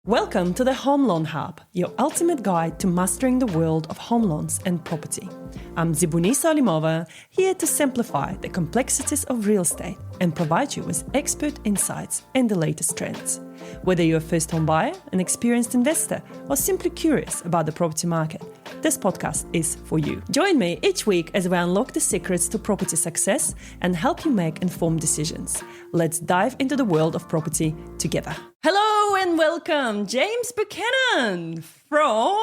Welcome to the Home Loan Hub, your ultimate guide to mastering the world of home loans and property. I'm Zibuni Salimova, here to simplify the complexities of real estate and provide you with expert insights and the latest trends. Whether you're a first-home buyer, an experienced investor, or simply curious about the property market, this podcast is for you. Join me each week as we unlock the secrets to property success and help you make informed decisions. Let's dive into the world of property together. Hello and welcome, James Buchanan from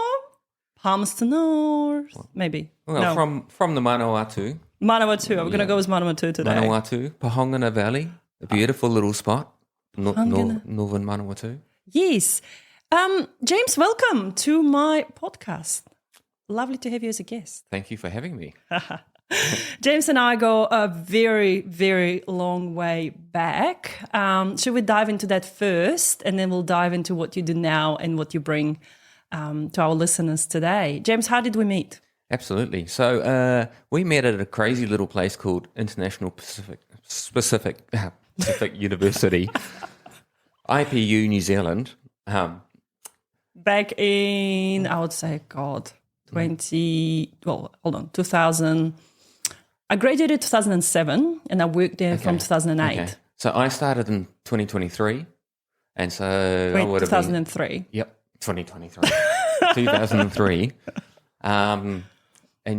Palmerston North, maybe. Well, no. from the Manawatu. Manawatu. I'm going to go with Manawatu today. Manawatu, Pahongana Valley, a beautiful little spot, northern Manawatu. Yes. James, welcome to my podcast. Lovely to have you as a guest. Thank you for having me. James and I go a very, very long way back. Should we dive into that first, and then we'll dive into what you do now and what you bring to our listeners today? James, how did we meet? Absolutely. So we met at a crazy little place called International Pacific University, IPU, New Zealand. Back in, I would say, 2000. I graduated 2007 and I worked there from 2008. Okay. So I started in 2023, and so I would have 2003. been, Yep, 2023. 2003. And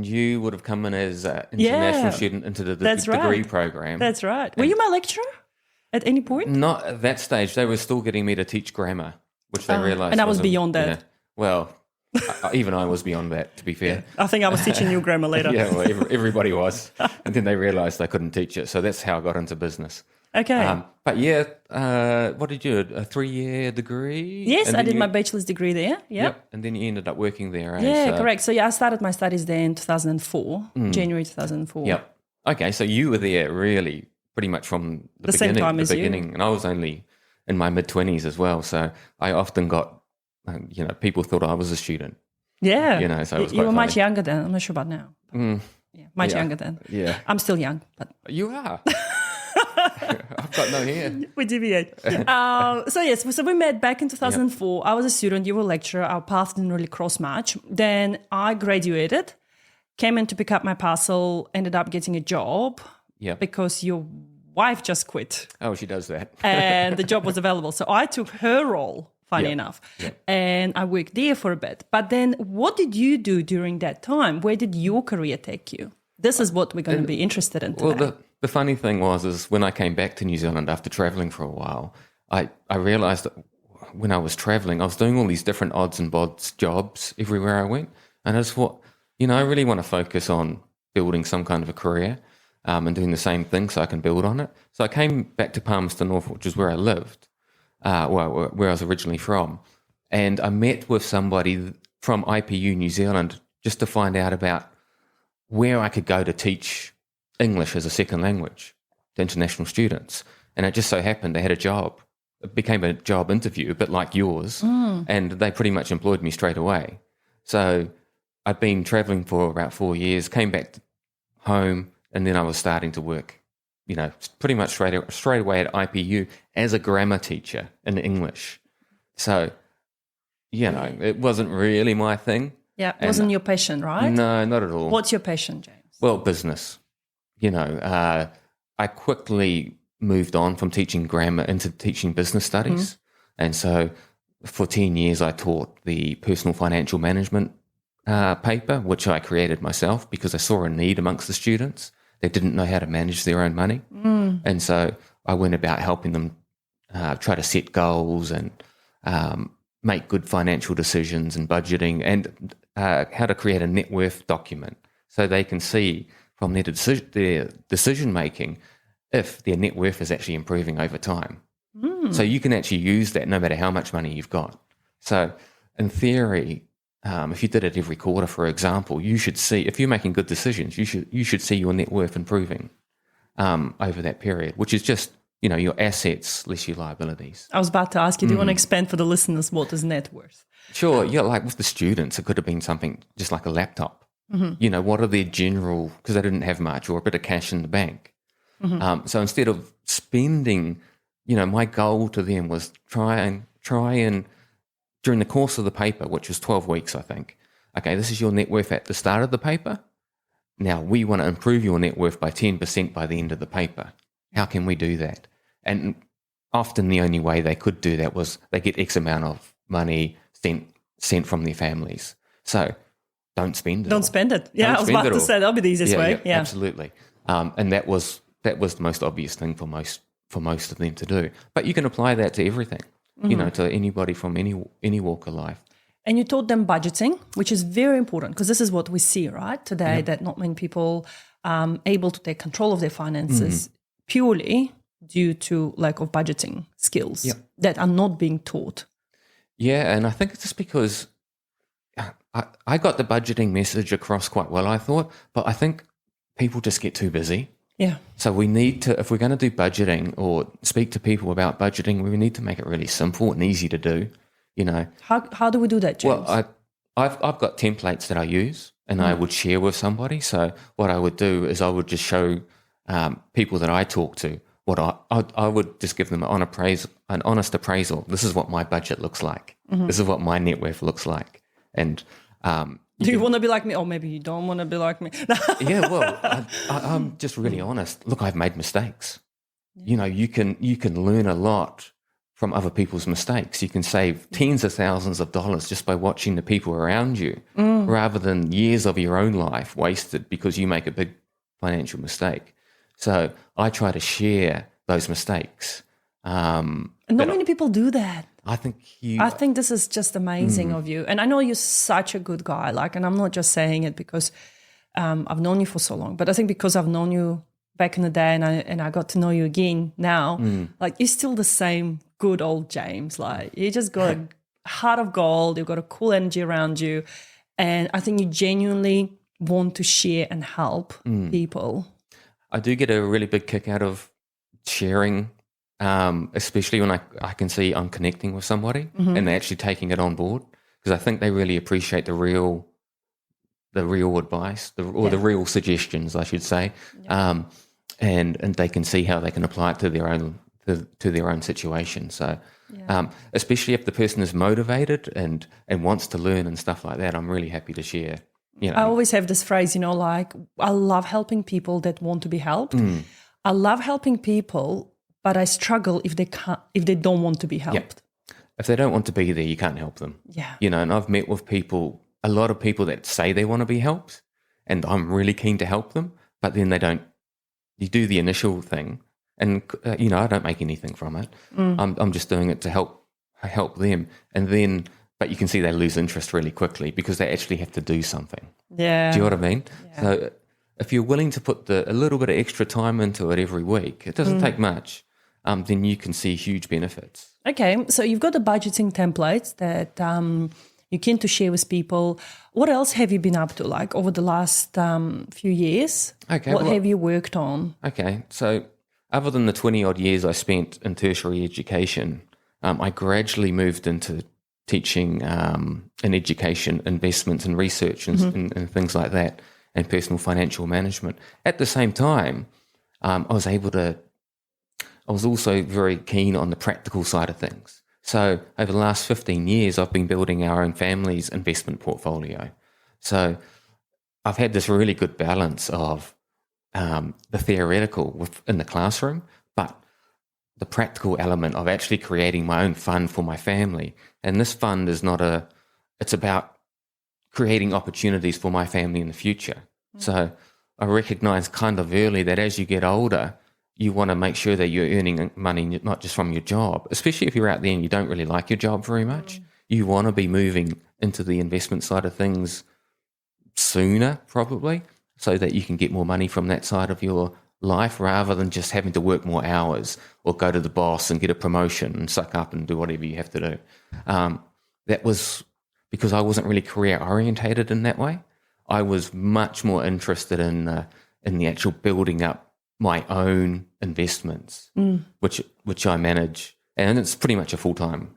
you would have come in as an international student into the degree program. That's right. Were you my lecturer at any point? Not at that stage. They were still getting me to teach grammar, which they realised. And I was beyond that. Even I was beyond that, to be fair. I think I was teaching you grammar later. Yeah, well, everybody was. And then they realised they couldn't teach it. So that's how I got into business. Okay. But what did you do? A 3-year degree? Yes, I did my bachelor's degree there. Yep. And then you ended up working there. Yeah, correct. So I started my studies there in 2004, January 2004. Yep. Okay, so you were there really pretty much from the beginning. Same time as beginning. you. And I was only in my mid-20s as well. So I often got, people thought I was a student. Yeah. So it was you were quite much funny. younger then. I'm not sure about now. Much younger then. Yeah. I'm still young, but You are. I've got no hair. we deviate. So we met back in 2004. I was a student, you were a lecturer. Our paths didn't really cross much. Then I graduated, came in to pick up my parcel, ended up getting a job because your wife just quit. Oh, she does that. And the job was available. So I took her role, funny enough, and I worked there for a bit. But then what did you do during that time? Where did your career take you? This is what we're going to be interested in today. Well, the funny thing is when I came back to New Zealand after travelling for a while, I realised that when I was travelling, I was doing all these different odds and bods jobs everywhere I went. And I just thought, I really want to focus on building some kind of a career and doing the same thing so I can build on it. So I came back to Palmerston North, which is where I lived, where I was originally from. And I met with somebody from IPU New Zealand just to find out about where I could go to teach English as a second language to international students. And it just so happened they had a job. It became a job interview, a bit like yours, and they pretty much employed me straight away. So I'd been travelling for about 4 years, came back home, and then I was starting to work, pretty much straight away at IPU as a grammar teacher in English. So, it wasn't really my thing. Yeah, it wasn't your passion, right? No, not at all. What's your passion, James? Well, business. I quickly moved on from teaching grammar into teaching business studies. And so for 10 years, I taught the personal financial management paper, which I created myself because I saw a need amongst the students. They didn't know how to manage their own money. And so I went about helping them try to set goals and make good financial decisions and budgeting and how to create a net worth document so they can see from their decision making if their net worth is actually improving over time. So you can actually use that no matter how much money you've got. So in theory, if you did it every quarter, for example, you should see, if you're making good decisions, you should see your net worth improving over that period, which is just, your assets less your liabilities. I was about to ask you, do you want to expand for the listeners what is net worth? Sure. Yeah, like with the students, it could have been something just like a laptop. What are their general, because they didn't have much, or a bit of cash in the bank. So instead of spending, my goal to them was try and during the course of the paper, which was 12 weeks, I think. Okay, this is your net worth at the start of the paper. Now, we want to improve your net worth by 10% by the end of the paper. How can we do that? And often the only way they could do that was they get X amount of money sent from their families. So don't spend it. Don't spend it. Yeah, I was about to say that'll be the easiest way. Yeah, absolutely. And that was the most obvious thing for most of them to do. But you can apply that to everything, to anybody from any walk of life. And you taught them budgeting, which is very important because this is what we see, right, today, that not many people able to take control of their finances purely due to lack of budgeting skills that are not being taught. Yeah, and I think it's just because I got the budgeting message across quite well, I thought, but I think people just get too busy. Yeah. So we need to, if we're going to do budgeting or speak to people about budgeting, we need to make it really simple and easy to do. How do we do that, James? Well, I've got templates that I use and I would share with somebody. So what I would do is I would just show people that I talk to what I would just give them an honest appraisal. This is what my budget looks like. This is what my net worth looks like. And do you want to be like me? Or maybe you don't want to be like me. Yeah, well, I'm just really honest. Look, I've made mistakes. You can learn a lot from other people's mistakes. You can save tens of thousands of dollars just by watching the people around you rather than years of your own life wasted because you make a big financial mistake. So I try to share those mistakes. And not many people do that. I think this is just amazing of you. And I know you're such a good guy. And I'm not just saying it because I've known you for so long, but I think because I've known you back in the day and I got to know you again now, you're still the same good old James. You just got a heart of gold. You've got a cool energy around you. And I think you genuinely want to share and help people. I do get a really big kick out of sharing, especially when I can see I'm connecting with somebody and they're actually taking it on board, because I think they really appreciate the real advice, the real suggestions, I should say, and they can see how they can apply it to their own situation. So, especially if the person is motivated and wants to learn and stuff like that, I'm really happy to share. I always have this phrase, I love helping people that want to be helped. I love helping people, but I struggle if they don't want to be helped. Yep. If they don't want to be there, you can't help them. Yeah. And I've met with a lot of people that say they want to be helped, and I'm really keen to help them, but then they don't. You do the initial thing, and I don't make anything from it. I'm just doing it to help them, and then. But you can see they lose interest really quickly because they actually have to do something. Yeah. Do you know what I mean? Yeah. So if you're willing to put a little bit of extra time into it every week, it doesn't take much, then you can see huge benefits. Okay, so you've got the budgeting templates that you're keen to share with people. What else have you been up to, over the last few years? Okay. What have you worked on? Okay, so other than the 20-odd years I spent in tertiary education, I gradually moved into teaching in education, investments and research and things like that, and personal financial management. At the same time, I was also very keen on the practical side of things. So over the last 15 years, I've been building our own family's investment portfolio. So I've had this really good balance of the theoretical in the classroom, but the practical element of actually creating my own fund for my family. And this fund is it's about creating opportunities for my family in the future. So I recognize kind of early that as you get older, you want to make sure that you're earning money, not just from your job, especially if you're out there and you don't really like your job very much. You want to be moving into the investment side of things sooner, probably, so that you can get more money from that side of your life rather than just having to work more hours or go to the boss and get a promotion and suck up and do whatever you have to do. That was because I wasn't really career orientated in that way. I was much more interested in the actual building up my own investments, which I manage, and it's pretty much a full time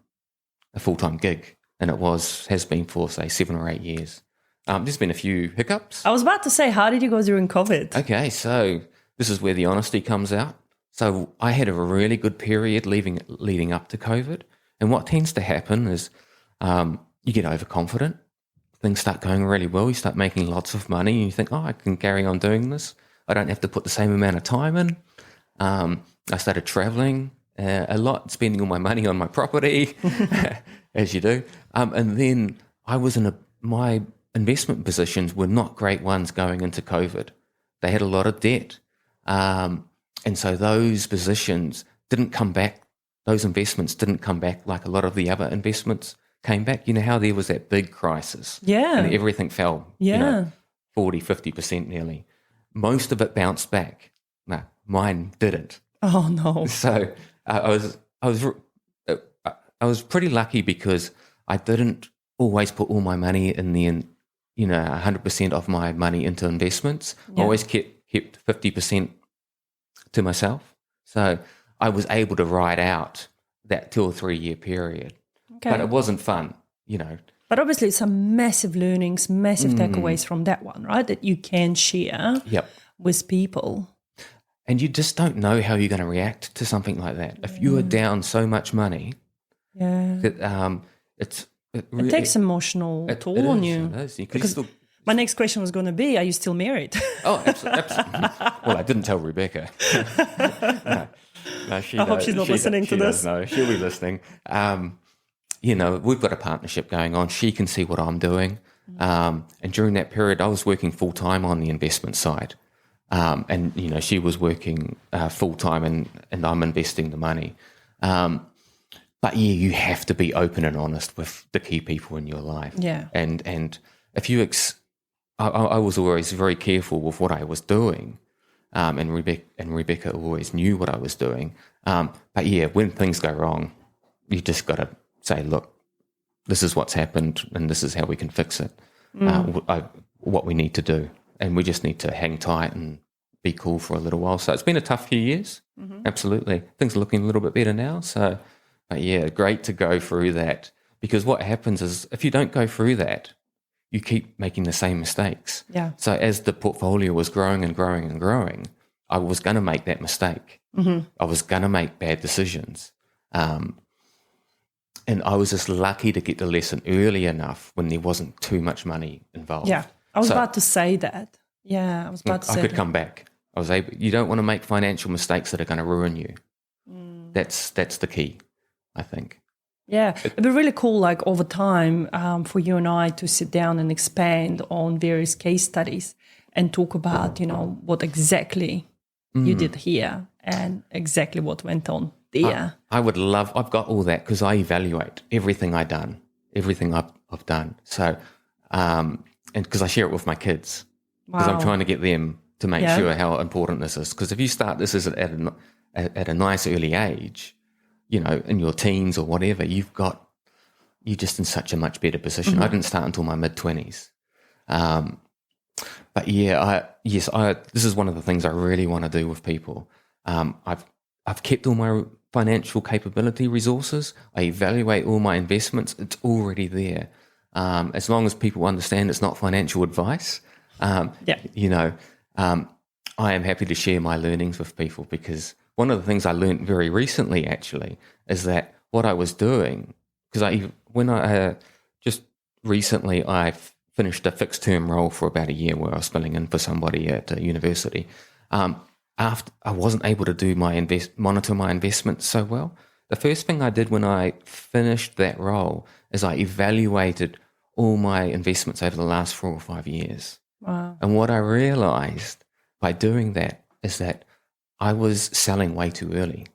gig, and has been for say 7 or 8 years. There's been a few hiccups. I was about to say, how did you go during COVID? Okay, so this is where the honesty comes out. So I had a really good period leading up to COVID. And what tends to happen is You get overconfident. Things start going really well. You start making lots of money and you think, I can carry on doing this. I don't have to put the same amount of time in. I started traveling a lot, spending all my money on my property, as you do. And then I was my investment positions were not great ones going into COVID. They had a lot of debt. And so those positions didn't come back. Those investments didn't come back like a lot of the other investments came back. You know how there was that big crisis? Yeah. And everything fell, 40, 50% nearly. Most of it bounced back. No, mine didn't. Oh, no. So I was pretty lucky because I didn't always put all my money in 100% of my money into investments. I always kept 50% to myself. So I was able to ride out that 2 or 3 year period. Okay. But it wasn't fun, But obviously some massive learnings, massive takeaways from that one, right? That you can share with people. And you just don't know how you're going to react to something like that. If you are down so much money, that it takes emotional toll on you. It is. Because my next question was going to be, are you still married? Oh, absolutely. Well, I didn't tell Rebecca. No, I hope she's not listening to this. No, she'll be listening. We've got a partnership going on. She can see what I'm doing. And during that period, I was working full-time on the investment side. And she was working full-time and I'm investing the money. But you have to be open and honest with the key people in your life. Yeah. And if you, I was always very careful with what I was doing. And Rebecca always knew what I was doing. But when things go wrong, you just got to say, look, this is what's happened and this is how we can fix it. What we need to do. And we just need to hang tight and be cool for a little while. So it's been a tough few years. Absolutely. Things are looking a little bit better now. So, great to go through that. Because what happens is if you don't go through that, you keep making the same mistakes. Yeah. So as the portfolio was growing and growing and growing, I was going to make that mistake. I was going to make bad decisions. And I was just lucky to get the lesson early enough when there wasn't too much money involved. Yeah. I was about to say that. Yeah, I was about to say I could come back. I was able. You don't want to make financial mistakes that are going to ruin you. That's the key, I think. Yeah, it'd be really cool, like over time, for you and I to sit down and expand on various case studies and talk about, what exactly you did here and exactly what went on there. I would love. I've got all that because I evaluate everything I've done. So, and because I share it with my kids. Because I'm trying to get them to make sure how important this is. Because if you start this at a nice early age, in your teens or whatever, you're just in such a much better position. I didn't start until my mid-20s. But this is one of the things I really want to do with people. I've kept all my financial capability resources. I evaluate all my investments. It's already there. As long as people understand it's not financial advice. I am happy to share my learnings with people because one of the things I learned very recently actually is that what I was doing, because I finished a fixed term role for about a year where I was filling in for somebody at a university. After I wasn't able to monitor my investments so well. The first thing I did when I finished that role is I evaluated all my investments over the last 4 or 5 years. Wow. And what I realized by doing that is that I was selling way too early.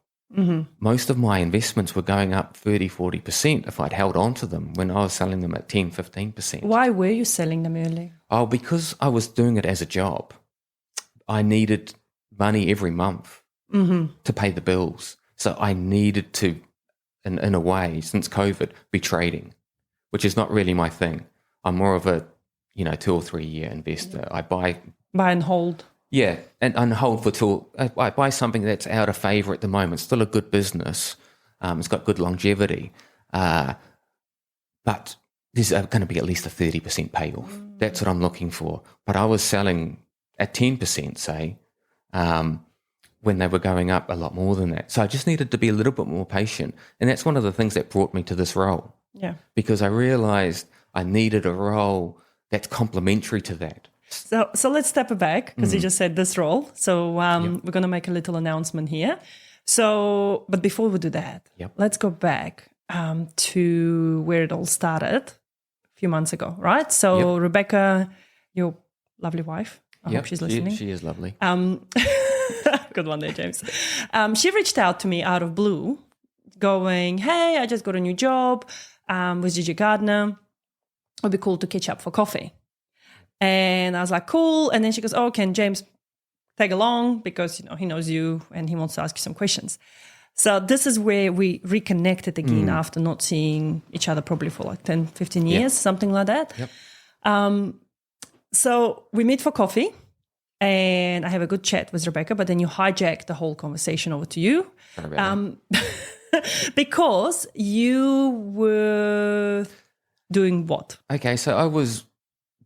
Most of my investments were going up 30, 40% if I'd held on to them when I was selling them at 10, 15%. Why were you selling them early? Oh, because I was doing it as a job. I needed money every month to pay the bills. So I needed to, in a way, since COVID, be trading, which is not really my thing. I'm more of a 2 or 3 year investor. I buy and hold. Yeah, and hold for till I buy something that's out of favour at the moment. Still a good business. It's got good longevity, but there's going to be at least a 30% payoff. That's what I'm looking for. But I was selling at 10%, say, when they were going up a lot more than that. So I just needed to be a little bit more patient, and that's one of the things that brought me to this role. Yeah. because I realized I needed a role that's complementary to that. So let's step back because you just said this role. So we're going to make a little announcement here. So, but before we do that, Yep. let's go back to where it all started a few months ago, right? So Rebecca, your lovely wife, I hope she's listening. She is lovely. Good one there, James. She reached out to me out of blue, going, "Hey, I just got a new job with Gigi Gardner. It'd be cool to catch up for coffee." And I was like, "Cool." And then she goes, "Oh, can James tag along because he knows you and he wants to ask you some questions." So this is where we reconnected again after not seeing each other probably for like 10, 15 years, something like that. Yep. So we meet for coffee and I have a good chat with Rebecca, but then you hijack the whole conversation over to you. Sorry about Because you were doing what? Okay, so I was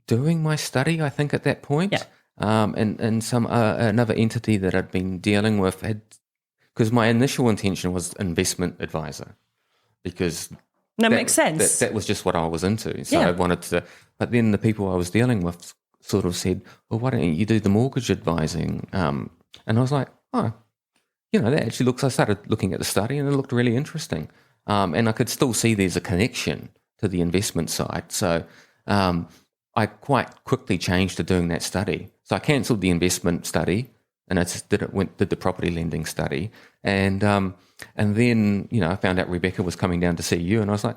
doing my study, I think, at that point. Yeah. And some another entity that I'd been dealing with had, because my initial intention was investment advisor, because That makes sense. That was just what I was into. So Yeah. I wanted to, but then the people I was dealing with sort of said, "Well, why don't you do the mortgage advising?" And I was like, "Oh, that actually looks." I started looking at the study, and it looked really interesting. And I could still see there's a connection to the investment side. So I quite quickly changed to doing that study. So I cancelled the investment study, and I just did the property lending study, and then I found out Rebecca was coming down to see you, and I was like,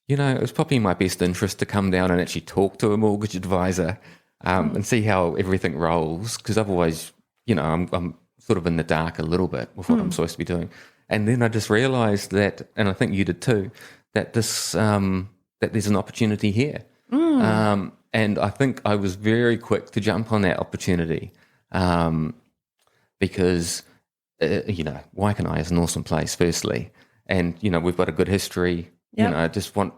it was probably in my best interest to come down and actually talk to a mortgage advisor and see how everything rolls, because otherwise, I'm sort of in the dark a little bit with what I'm supposed to be doing. And then I just realised that, and I think you did too, that this that there's an opportunity here. And I think I was very quick to jump on that opportunity because, Waikanae is an awesome place, firstly. And, we've got a good history. Yep. I just want...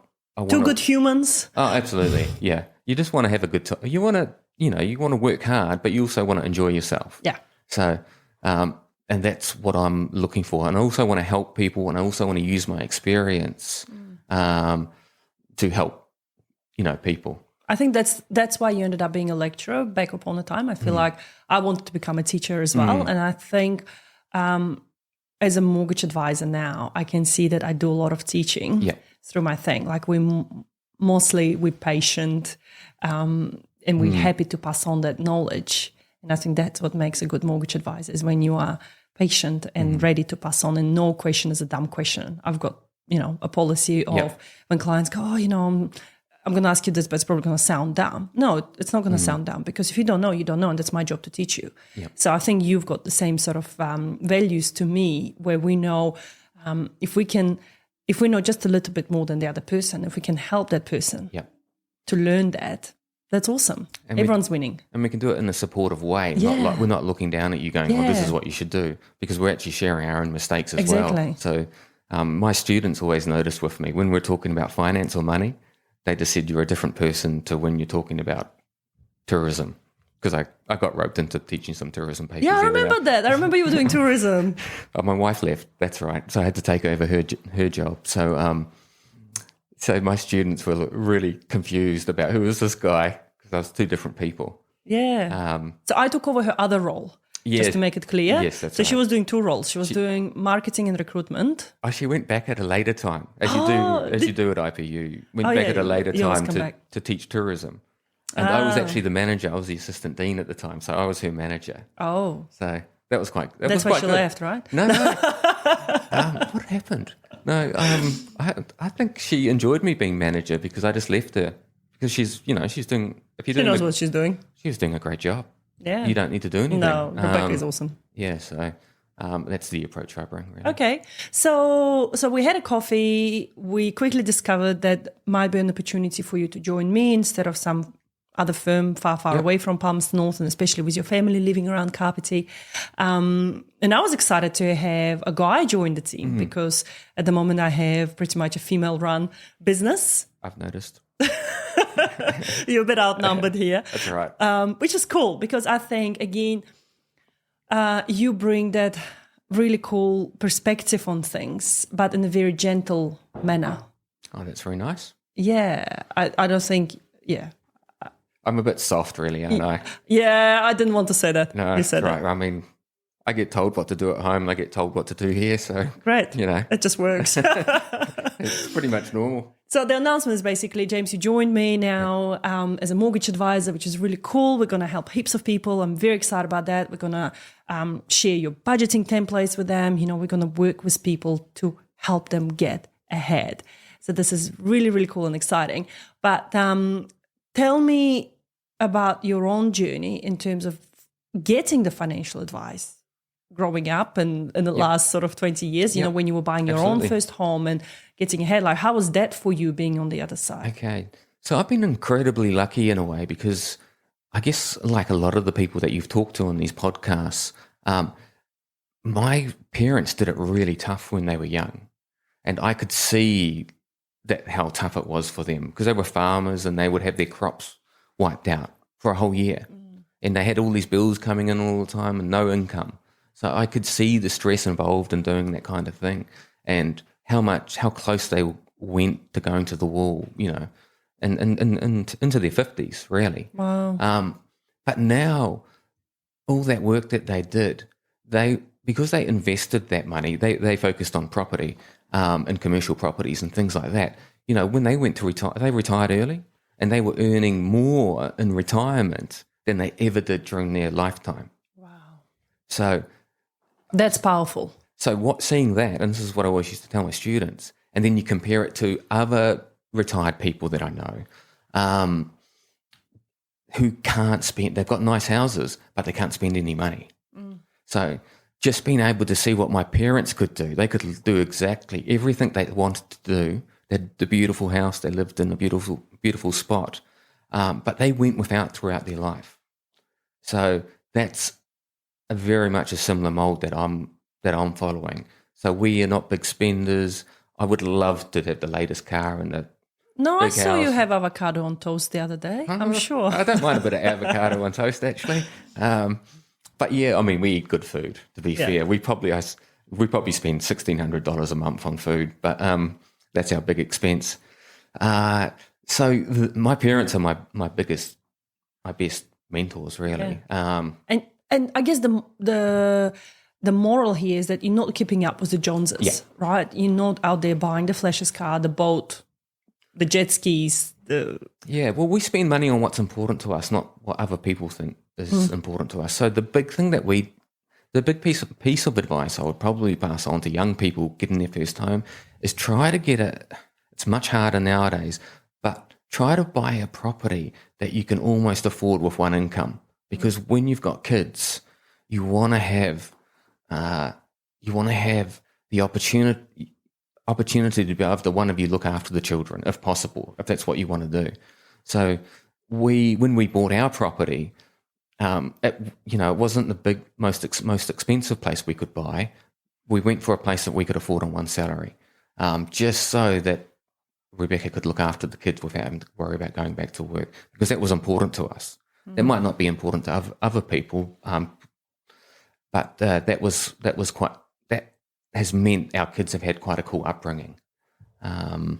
Two good humans. Oh, absolutely, yeah. You just want to have a good time. You want to, you want to work hard, but you also want to enjoy yourself. Yeah. So, and that's what I'm looking for. And I also want to help people, and I also want to use my experience to help, people. I think that's why you ended up being a lecturer back upon the time. I feel like I wanted to become a teacher as well. And I think as a mortgage advisor now, I can see that I do a lot of teaching through my thing. Like we're patient and we're happy to pass on that knowledge. And I think that's what makes a good mortgage advisor is when you are patient and ready to pass on, and no question is a dumb question. I've got, a policy of when clients go, I'm going to ask you this, but it's probably going to sound dumb. No, it's not going to sound dumb, because if you don't know, you don't know, and that's my job to teach you. Yep. So I think you've got the same sort of values to me, where we know if we know just a little bit more than the other person, if we can help that person to learn that's awesome. And everyone's winning. And we can do it in a supportive way. Not like we're not looking down at you going, "Oh, this is what you should do," because we're actually sharing our own mistakes as well. So my students always notice with me when we're talking about finance or money, they just said you're a different person to when you're talking about tourism, because I got roped into teaching some tourism papers. Yeah, I remember that. I remember you were doing tourism. My wife left, that's right. So I had to take over her job. So my students were really confused about who was this guy, because I was two different people. Yeah. So I took over her other role. Just to make it clear. Yes, that's so right. she was doing two roles. She was doing marketing and recruitment. Oh, she went back at a later time, as you do at IPU. Went back at a later time to teach tourism. And I was actually the manager. I was the assistant dean at the time, so I was her manager. Oh. So that was quite That's why she left, right? No. What happened? No, I think she enjoyed me being manager, because I just left her. Because she's doing... She knows what she's doing. She was doing a great job. Yeah. You don't need to do anything. No, Rebecca is awesome. Yeah, so that's the approach I bring, really. Okay. So we had a coffee. We quickly discovered that might be an opportunity for you to join me instead of some other firm far away from Palms North, and especially with your family living around Kapiti. And I was excited to have a guy join the team, because at the moment I have pretty much a female-run business. I've noticed. You're a bit outnumbered here. That's right. Which is cool, because I think, again, you bring that really cool perspective on things, but in a very gentle manner. Oh, that's very nice. Yeah, I don't think, yeah. I'm a bit soft, really, aren't I? Yeah, I didn't want to say that. No, You said right. it. I mean, I get told what to do at home. I get told what to do here. So, Great. It just works. it's pretty much normal. So the announcement is basically, James, you joined me now as a mortgage advisor, which is really cool. We're going to help heaps of people. I'm very excited about that. We're going to share your budgeting templates with them. We're going to work with people to help them get ahead. So this is really, really cool and exciting. But tell me about your own journey in terms of getting the financial advice growing up and in the last sort of 20 years, when you were buying your own first home and getting ahead. Like, how was that for you being on the other side? Okay. So I've been incredibly lucky in a way because I guess like a lot of the people that you've talked to on these podcasts, my parents did it really tough when they were young. And I could see that how tough it was for them because they were farmers and they would have their crops wiped out for a whole year. And they had all these bills coming in all the time and no income. So I could see the stress involved in doing that kind of thing and how close they went to going to the wall, and into their 50s, really. Wow. But now all that work that they did, because they invested that money, they focused on property and commercial properties and things like that. When they went to retire, they retired early and they were earning more in retirement than they ever did during their lifetime. Wow. So that's powerful. So seeing that, and this is what I always used to tell my students, and then you compare it to other retired people that I know who can't spend, they've got nice houses, but they can't spend any money. So just being able to see what my parents could do, they could do exactly everything they wanted to do. They had the beautiful house, they lived in a beautiful, beautiful spot, but they went without throughout their life. So that's very much a similar mold that I'm following. So we are not big spenders. I would love to have the latest car and the No, I big saw house. you have avocado on toast the other day. I'm sure. I don't mind a bit of avocado on toast, actually. But yeah, I mean, we eat good food. To be fair, we probably spend $1,600 a month on food, but that's our big expense. So my parents are my best mentors, really. Yeah. And I guess the moral here is that you're not keeping up with the Joneses, right? You're not out there buying the flashiest car, the boat, the jet skis. Yeah, well, we spend money on what's important to us, not what other people think is important to us. So the big thing the big piece of advice I would probably pass on to young people getting their first home is try to get it's much harder nowadays, but try to buy a property that you can almost afford with one income. Because when you've got kids, you want to have the opportunity to be able to one of you look after the children, if possible, if that's what you want to do. So when we bought our property, it wasn't the most expensive place we could buy. We went for a place that we could afford on one salary, just so that Rebecca could look after the kids without having to worry about going back to work, because that was important to us. That might not be important to other people, but that has meant our kids have had quite a cool upbringing. No,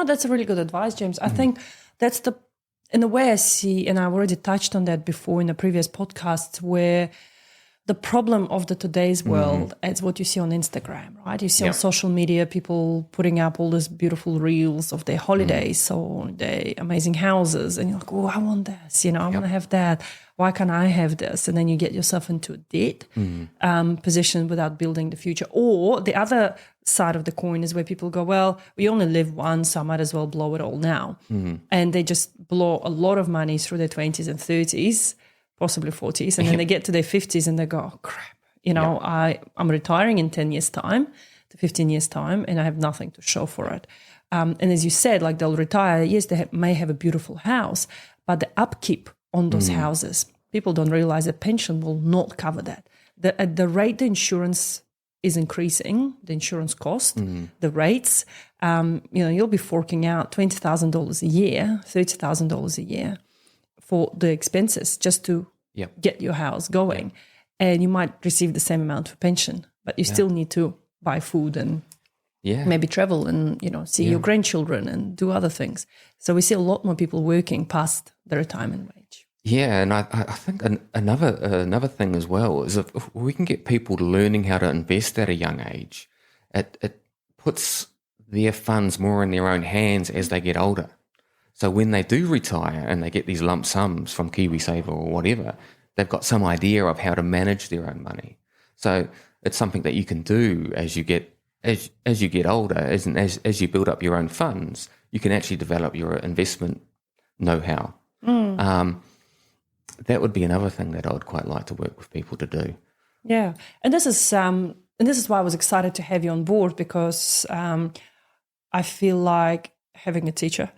that's a really good advice, James. I think that's in a way I see, and I've already touched on that before in the previous podcasts, where the problem of today's world is what you see on Instagram, right? You see on social media people putting up all these beautiful reels of their holidays or their amazing houses, and you're like, oh, I want this, I want to have that. Why can't I have this? And then you get yourself into a debt position without building the future. Or the other side of the coin is where people go, well, we only live once, so I might as well blow it all now. And they just blow a lot of money through their 20s and 30s, possibly 40s, and then they get to their 50s and they go, oh, crap, I'm retiring in 10 years' time to 15 years' time, and I have nothing to show for it. And as you said, like they'll retire, yes, they may have a beautiful house, but the upkeep on those houses, people don't realize that pension will not cover that. At the rate the insurance is increasing, the insurance cost, the rates, you'll be forking out $20,000 a year, $30,000 a year for the expenses just to get your house going. And you might receive the same amount for pension, but you still need to buy food and Yeah. maybe travel and, see your grandchildren and do other things. So we see a lot more people working past the retirement wage. Yeah, and I think another thing as well is if we can get people learning how to invest at a young age, it puts their funds more in their own hands as they get older. So when they do retire and they get these lump sums from KiwiSaver or whatever, they've got some idea of how to manage their own money. So it's something that you can do as you get older, as you build up your own funds, you can actually develop your investment know-how. That would be another thing that I would quite like to work with people to do. Yeah, and this is why I was excited to have you on board, because I feel like having a teacher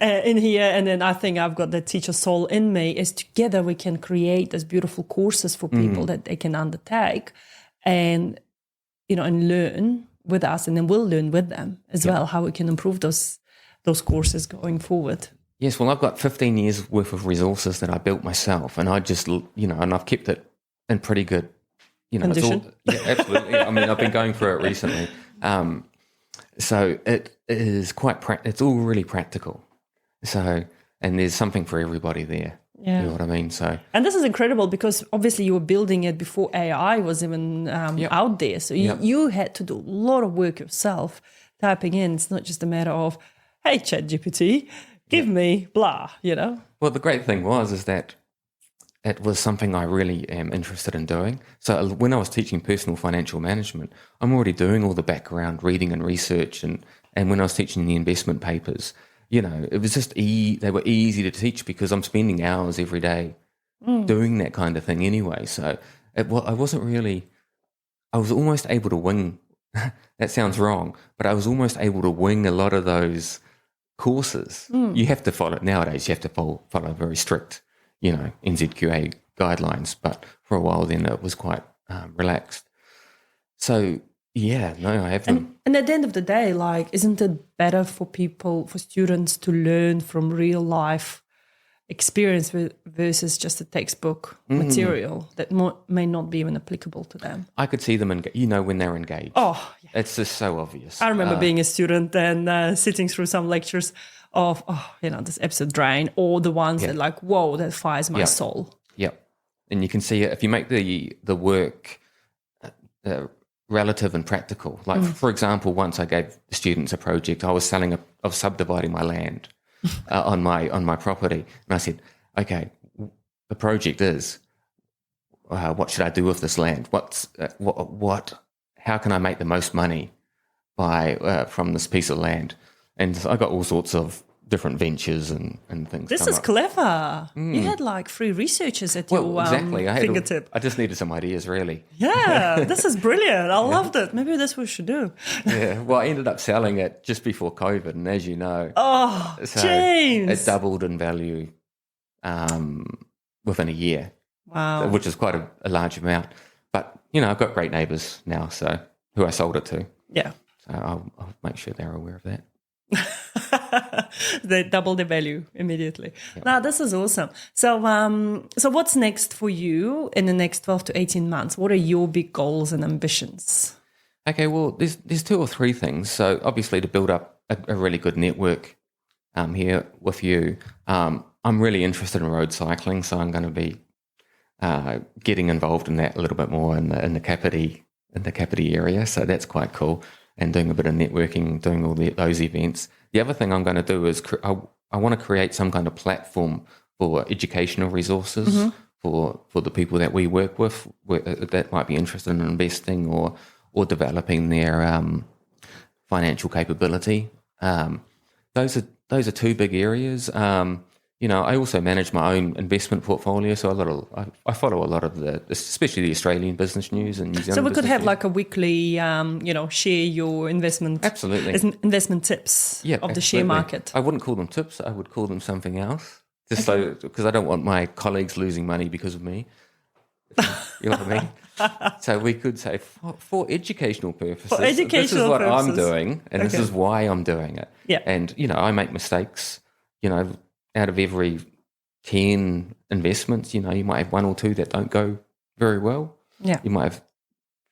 in here, and then I think I've got the teacher soul in me, is together we can create these beautiful courses for people that they can undertake and and learn with us, and then we'll learn with them as well how we can improve those courses going forward. Yes, well, I've got 15 years worth of resources that I built myself, and I just, and I've kept it in pretty good, condition. Absolutely. I mean, I've been going through it recently. So it is it's all really practical. So, and there's something for everybody there. Yeah. You know what I mean? So, and this is incredible because obviously you were building it before AI was even out there. So you had to do a lot of work yourself, typing in. It's not just a matter of, hey, ChatGPT, give me blah, Well, the great thing is that it was something I really am interested in doing. So when I was teaching personal financial management, I'm already doing all the background reading and research. And when I was teaching the investment papers, it was just they were easy to teach because I'm spending hours every day doing that kind of thing anyway. So I was almost able to wing. That sounds wrong, but I was almost able to wing a lot of those courses. You have to follow nowadays. You have to follow very strict, NZQA guidelines. But for a while, then it was quite relaxed. So yeah, no, I have them. And at the end of the day, isn't it better for students to learn from real life experience versus just a textbook material that may not be even applicable to them? I could see them, when they're engaged. Oh, yeah. It's just so obvious. I remember being a student and sitting through some lectures of, this episode drain, or the ones that whoa, that fires my soul. Yep. And you can see it if you make the work relative and practical. For example, once I gave the students a project, I was subdividing my land on my property, and I said, okay, the project is, what should I do with this land? How can I make the most money from this piece of land? And I got all sorts of different ventures and things. This is clever. You had free researchers at your fingertip. I just needed some ideas, really. Yeah, this is brilliant. I loved it. Maybe that's what we should do. Yeah, well, I ended up selling it just before COVID, and as you know, James, it doubled in value within a year. Wow, which is quite a large amount. But I've got great neighbours now, so who I sold it to. Yeah, so I'll make sure they're aware of that. They double the value immediately. Yep. Now, this is awesome. So what's next for you in the next 12 to 18 months? What are your big goals and ambitions? Okay, well, there's two or three things. So obviously to build up a really good network here with you. I'm really interested in road cycling, so I'm going to be getting involved in that a little bit more in the Kapiti area. So that's quite cool. And doing a bit of networking, doing all those events. The other thing I'm going to do is I want to create some kind of platform for educational resources for the people that we work with that might be interested in investing or developing their financial capability. Those are two big areas. I also manage my own investment portfolio, so I follow a lot of especially the Australian business news and New Zealand. So we could have news. a weekly, share your investment, investment tips of the share market. I wouldn't call them tips; I would call them something else, because I don't want my colleagues losing money because of me. You know what I mean? So we could say for educational purposes. This is what I'm doing, and this is why I'm doing it. Yeah, and I make mistakes. Out of every 10 investments, you might have one or two that don't go very well. Yeah. You might have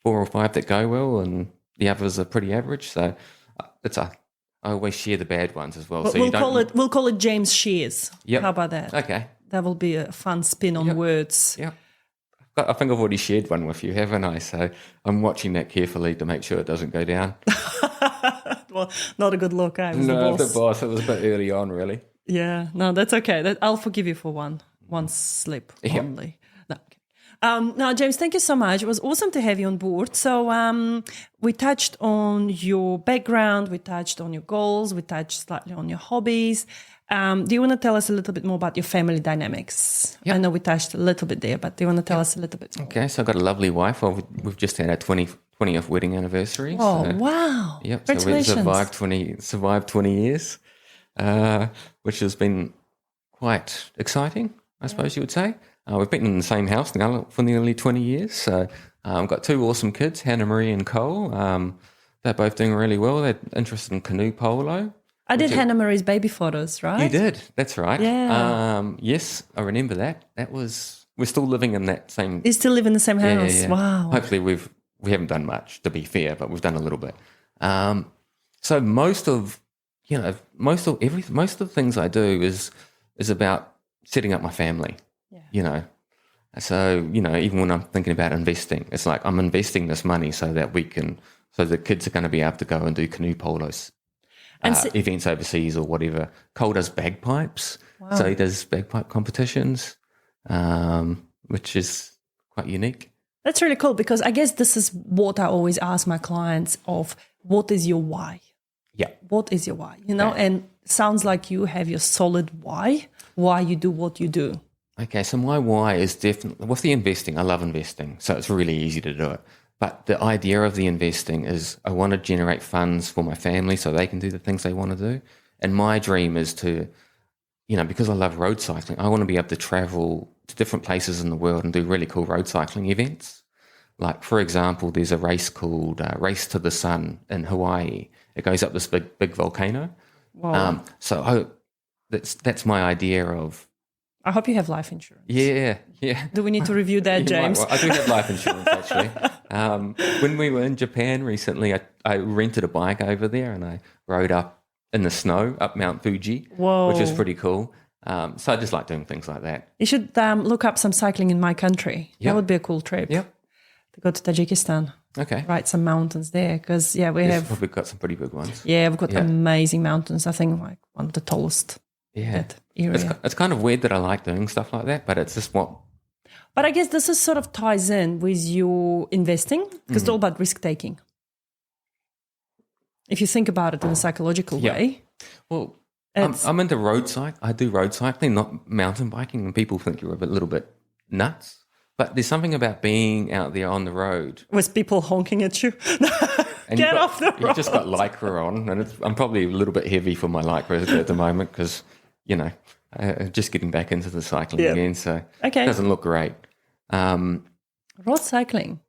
4 or 5 that go well, and the others are pretty average. So I always share the bad ones as well. But So we'll call it James Shares. Yep. How about that? Okay. That will be a fun spin on words. Yeah. I think I've already shared one with you, haven't I? So I'm watching that carefully to make sure it doesn't go down. Well, not a good look. I was No, the boss. the boss. It was a bit early on, really. Yeah, no, that's okay. I'll forgive you for one slip only. No, okay. Now, James, thank you so much. It was awesome to have you on board. So we touched on your background, we touched on your goals, we touched slightly on your hobbies. Do you want to tell us a little bit more about your family dynamics? Yep. I know we touched a little bit there, but do you want to tell us a little bit more? Okay, so I've got a lovely wife. We've just had our 20th wedding anniversary. Oh, so, wow. Yep, so Congratulations. we've survived 20 years, which has been quite exciting, I suppose you would say. We've been in the same house now for nearly 20 years. So I've got two awesome kids, Hannah Marie and Cole. They're both doing really well. They're interested in canoe polo. I did Hannah Marie's baby photos, right? You did. That's right. Yeah. Yes, I remember that. We're still living in that same. You still live in the same house? Yeah. Wow. Hopefully we haven't done much, to be fair, but we've done a little bit. So most of the things I do is about setting up my family. Yeah. So even when I'm thinking about investing, it's like I'm investing this money so that the kids are going to be able to go and do canoe polos. Events overseas or whatever. Cole does bagpipes, so he does bagpipe competitions, which is quite unique. That's really cool because I guess this is what I always ask my clients of what is your why? Yeah. What is your why? And sounds like you have your solid why you do what you do. Okay, so my why is definitely, with the investing, I love investing, so it's really easy to do it. But the idea of the investing is I want to generate funds for my family so they can do the things they want to do. And my dream is to, because I love road cycling, I want to be able to travel to different places in the world and do really cool road cycling events. Like, for example, there's a race called Race to the Sun in Hawaii. It goes up this big volcano. Wow. That's my idea of. I hope you have life insurance. Yeah. Do we need to review that, James? I do have life insurance, actually. When we were in Japan recently, I rented a bike over there and I rode up in the snow up Mount Fuji, which is pretty cool. So I just like doing things like that. You should look up some cycling in my country. Yep. That would be a cool trip. Yep. To go to Tajikistan. Okay. Ride some mountains there because, we've probably got some pretty big ones. Yeah, we've got amazing mountains. I think like one of the tallest. Yeah. That area. It's kind of weird that I like doing stuff like that, but it's just what. But I guess this is sort of ties in with your investing because it's all about risk taking. If you think about it in a psychological way. Well, I'm into road cycling. I do road cycling, not mountain biking, and people think you're a little bit nuts. But there's something about being out there on the road. With people honking at you. And Get off the road. You've just got Lycra on, and I'm probably a little bit heavy for my Lycra at the moment because, just getting back into the cycling again, so it doesn't look great. Road cycling.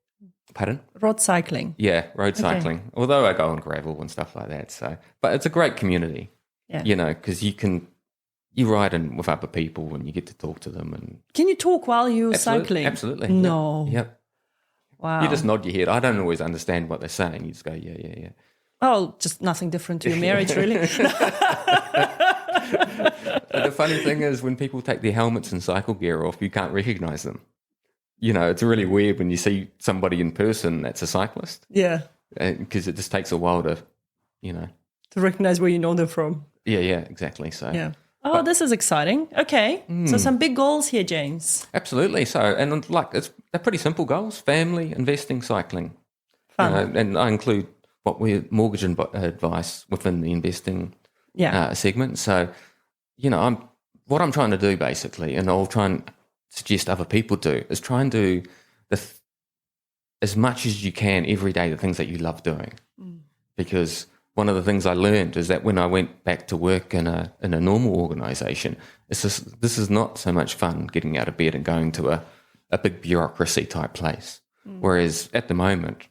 Pardon? Road cycling. Yeah, road cycling. Although I go on gravel and stuff like that. So, but it's a great community. Yeah. Because you ride in with other people and you get to talk to them. And can you talk while you're cycling? Absolutely. No. Yep. Wow. You just nod your head. I don't always understand what they're saying. You just go, yeah. Oh, just nothing different to your marriage, really. The funny thing is when people take their helmets and cycle gear off, you can't recognize them. It's really weird when you see somebody in person that's a cyclist. Yeah. Because it just takes a while to, to recognize where you know them from. Yeah, exactly. So. Yeah. Oh, this is exciting. Okay. So some big goals here, James. Absolutely. So, and they're pretty simple goals: family, investing, cycling. Fun. And I include mortgage advice within the investing segment. So, what I'm trying to do basically, and I'll try and suggest other people do, is try and do as much as you can every day, the things that you love doing. Because one of the things I learned is that when I went back to work in a normal organisation, this is not so much fun getting out of bed and going to a big bureaucracy type place. Whereas at the moment,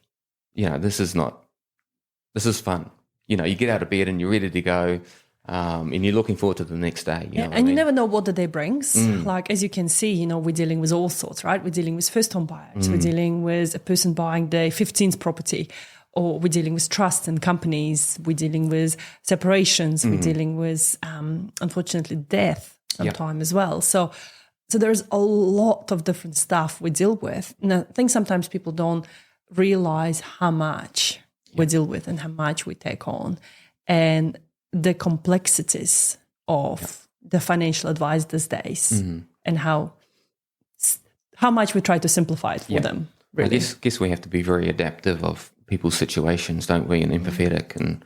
this is fun. You get out of bed and you're ready to go, and you're looking forward to the next day. You never know what the day brings. Like, as you can see, we're dealing with all sorts, right? We're dealing with first-home buyers. We're dealing with a person buying their 15th property. or we're dealing with trust in companies, we're dealing with separations, we're dealing with, unfortunately, death sometimes as well. So there's a lot of different stuff we deal with. And I think sometimes people don't realize how much we deal with and how much we take on, and the complexities of the financial advice these days, and how much we try to simplify it for them. Really. I guess we have to be very adaptive of people's situations, don't we, and empathetic, and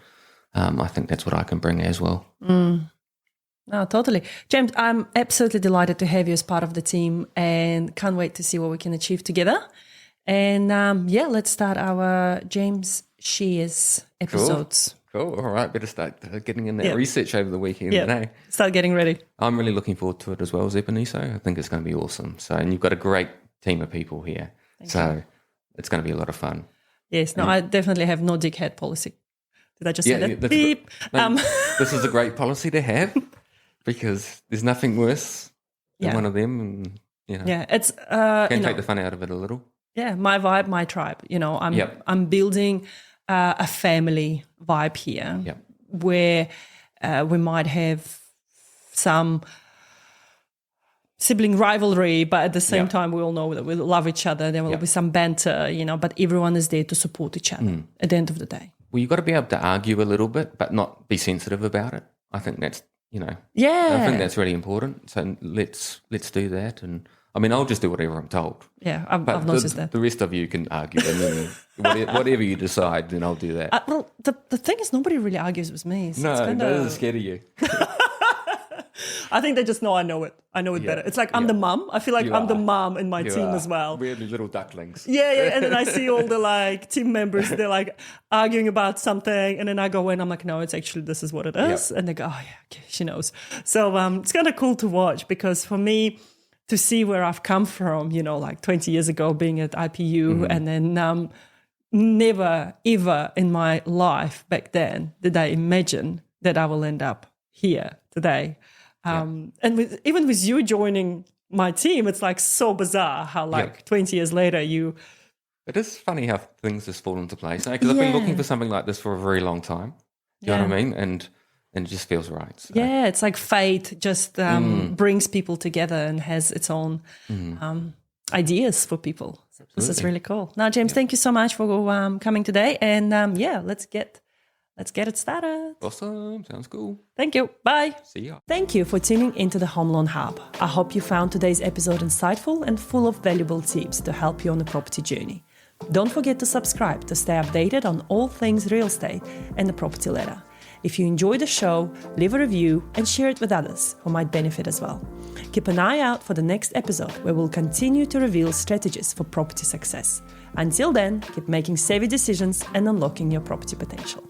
I think that's what I can bring as well. No, totally. James, I'm absolutely delighted to have you as part of the team, and can't wait to see what we can achieve together. And let's start our James Shares episodes. Cool. All right, better start getting in that research over the weekend. Start getting ready. I'm really looking forward to it as well, Zebaniso. I think it's going to be awesome. So, and you've got a great team of people here. It's going to be a lot of fun. Yes, I definitely have no dickhead policy. Did I just say that? Beep. This is a great policy to have because there's nothing worse than one of them. And, it's can take the fun out of it a little. Yeah, my vibe, my tribe. I'm building a family vibe here where we might have some sibling rivalry, but at the same time, we all know that we love each other. There will be some banter, but everyone is there to support each other at the end of the day. Well, you've got to be able to argue a little bit, but not be sensitive about it. I think that's, I think that's really important. So let's do that. And I mean, I'll just do whatever I'm told. Yeah, I've noticed that. The rest of you can argue, and then whatever you decide, then I'll do that. Well, the thing is, nobody really argues with me. So no, that doesn't scare you. I think they just know I know it. I know it better. It's like I'm the mum. I feel like I'm the mum in my team as well. We're the little ducklings. Yeah. And then I see all the team members, they're arguing about something. And then I go in, I'm like, no, it's actually, this is what it is. And they go, oh yeah, okay, she knows. So it's kind of cool to watch, because for me, to see where I've come from, 20 years ago being at IPU, and then never, ever in my life back then did I imagine that I will end up here today. And even with you joining my team, it's so bizarre how 20 years later It is funny how things just fall into place. Because I've been looking for something like this for a very long time. You know what I mean? And it just feels right. So. Yeah, it's like fate just brings people together and has its own ideas for people. Absolutely. This is really cool. Now, James, thank you so much for coming today. And let's get it started. Awesome. Sounds cool. Thank you. Bye. See ya. Thank you for tuning into the Home Loan Hub. I hope you found today's episode insightful and full of valuable tips to help you on the property journey. Don't forget to subscribe to stay updated on all things real estate and the property ladder. If you enjoyed the show, leave a review and share it with others who might benefit as well. Keep an eye out for the next episode, where we'll continue to reveal strategies for property success. Until then, keep making savvy decisions and unlocking your property potential.